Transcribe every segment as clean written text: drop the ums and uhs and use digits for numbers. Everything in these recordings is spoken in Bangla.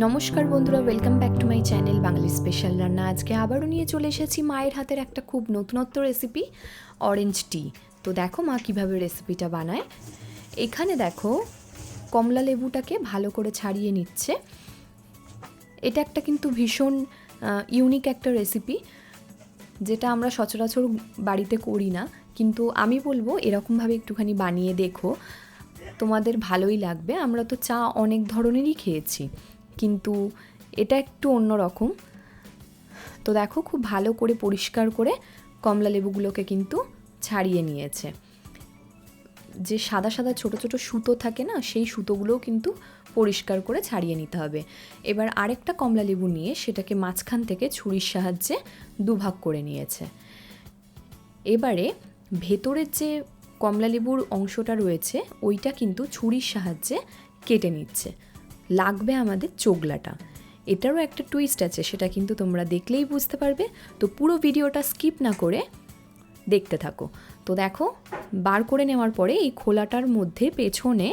নমস্কার বন্ধুরা, welcome back to my channel Bangali special রান্না। আজকে আবারও নিয়ে চলে এসেছি মায়ের হাতের একটা খুব নতুনত্ব রেসিপি, অরেঞ্জ টি। তো দেখো মা কিভাবে রেসিপিটা বানায়। এখানে দেখো কমলা লেবুটাকে ভালো করে ছাড়িয়ে নিচ্ছে। এটা একটা কিন্তু ভীষণ ইউনিক একটা রেসিপি, যেটা আমরা সচরাচর বাড়িতে করি না, কিন্তু আমি বলবো এরকমভাবে একটুখানি বানিয়ে দেখো, তোমাদের ভালোই লাগবে। আমরা তো চা অনেক ধরনেরই খেয়েছি, কিন্তু এটা একটু অন্যরকম। তো দেখো খুব ভালো করে পরিষ্কার করে কমলা লেবুগুলোকে কিন্তু ছাড়িয়ে নিয়েছে। যে সাদা সাদা ছোট ছোট সুতো থাকে না, সেই সুতোগুলোও কিন্তু পরিষ্কার করে ছাড়িয়ে নিতে হবে। এবার আরেকটা কমলা লেবু নিয়ে সেটাকে মাঝখান থেকে ছুরির সাহায্যে দুভাগ করে নিয়েছে। এবারে ভেতরের যে কমলা লেবুর অংশটা রয়েছে ওইটা কিন্তু ছুরির সাহায্যে কেটে নিচ্ছে। লাগবে আমাদের চোগলাটা। এটারও একটা টুইস্ট আছে, সেটা কিন্তু তোমরা দেখলেই বুঝতে পারবে। তো পুরো ভিডিওটা স্কিপ না করে দেখতে থাকো। তো দেখো বার করে নেওয়ার পরে এই খোলাটার মধ্যে পেছনে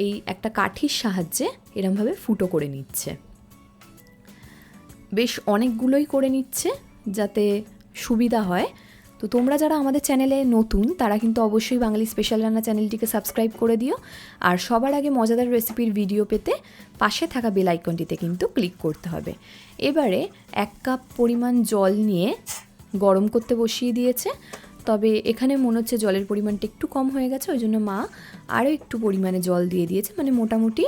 এই একটা কাঠির সাহায্যে এরমভাবে ফুটো করে নিচ্ছে। বেশ অনেকগুলোই করে নিচ্ছে যাতে সুবিধা হয়। তো তোমরা যারা আমাদের চ্যানেলে নতুন তারা কিন্তু অবশ্যই বাঙালি স্পেশাল রান্না চ্যানেলটিকে সাবস্ক্রাইব করে দিও। আর সবার আগে মজাদার রেসিপির ভিডিও পেতে পাশে থাকা বেল আইকনটিতে কিন্তু ক্লিক করতে হবে। এবারে 1 কাপ পরিমাণ জল নিয়ে গরম করতে বসিয়ে দিয়েছে। তবে এখানে মনে হচ্ছে জলের পরিমাণটা একটু কম হয়ে গেছে, ওই জন্য মা আরও একটু পরিমাণে জল দিয়ে দিয়েছে। মানে মোটামুটি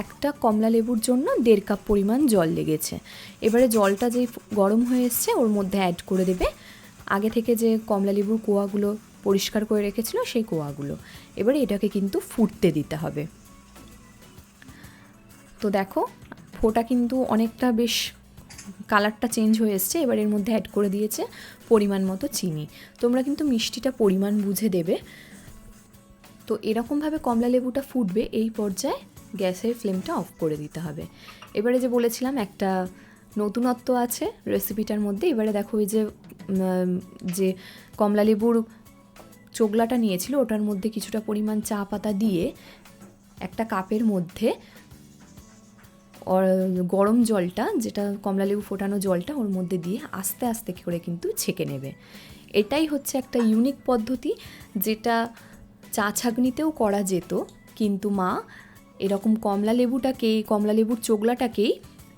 একটা কমলা লেবুর জন্য 1.5 কাপ পরিমাণ জল লেগেছে। এবারে জলটা যেই গরম হয়ে এসছে ওর মধ্যে অ্যাড করে দেবে আগে থেকে যে কমলা লেবুর কোয়াগুলো পরিষ্কার করে রেখেছিল সেই কোয়াগুলো। এবারে এটাকে কিন্তু ফুটতে দিতে হবে। তো দেখো ফোঁটা কিন্তু অনেকটা বেশ কালারটা চেঞ্জ হয়ে এসছে। এবার এর মধ্যে অ্যাড করে দিয়েছে পরিমাণ মতো চিনি। তোমরা কিন্তু মিষ্টিটা পরিমাণ বুঝে দেবে। তো এরকমভাবে কমলা লেবুটা ফুটবে, এই পর্যায়ে গ্যাসের ফ্লেমটা অফ করে দিতে হবে। এবারে যে বলেছিলাম একটা নতুনত্ব আছে রেসিপিটার মধ্যে। এবারে দেখো ওই যে কমলা লেবুর চোগলাটা নিয়েছিল ওটার মধ্যে কিছুটা পরিমাণ চা পাতা দিয়ে একটা কাপের মধ্যে গরম জলটা, যেটা কমলা লেবু ফোটানো জলটা, ওর মধ্যে দিয়ে আস্তে আস্তে করে কিন্তু ছেঁকে নেবে। এটাই হচ্ছে একটা ইউনিক পদ্ধতি, যেটা চা ছাঁকনিতেও করা যেত, কিন্তু মা এরকম কমলা লেবুর চোগলাটাকেই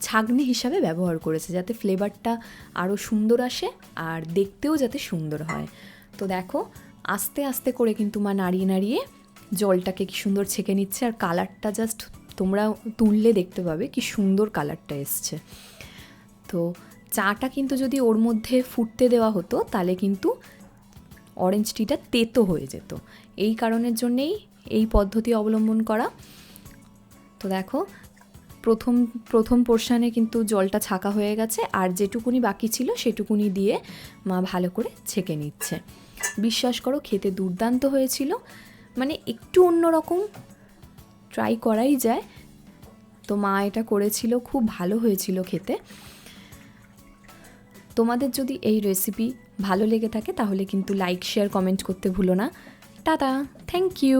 ছাঁকনি হিসাবে ব্যবহার করেছে, যাতে ফ্লেভারটা আরও সুন্দর আসে আর দেখতেও যাতে সুন্দর হয়। তো দেখো আস্তে আস্তে করে কিন্তু মা নাড়িয়ে নাড়িয়ে জলটাকে কি সুন্দর ছেঁকে নিচ্ছে। আর কালারটা জাস্ট তোমরা তুললে দেখতে পাবে কি সুন্দর কালারটা এসছে। তো চাটা কিন্তু যদি ওর মধ্যে ফুটতে দেওয়া হতো তাহলে কিন্তু অরেঞ্জ টিটা তেতো হয়ে যেত। এই কারণের জন্যেই এই পদ্ধতি অবলম্বন করা। তো দেখো প্রথম পোর্শনে কিন্তু জলটা ছাঁকা হয়ে গেছে, আর যেটুকুনি বাকি ছিল সেটুকুনি দিয়ে মা ভালো করে ছেঁকে নিচ্ছে। বিশ্বাস করো খেতে দুর্দান্ত হয়েছিল। মানে একটু অন্যরকম, ট্রাই করাই যায়। তো মা এটা করেছিল, খুব ভালো হয়েছিল খেতে। তোমাদের যদি এই রেসিপি ভালো লেগে থাকে তাহলে কিন্তু লাইক, শেয়ার, কমেন্ট করতে ভুলো না। Tata, thank you.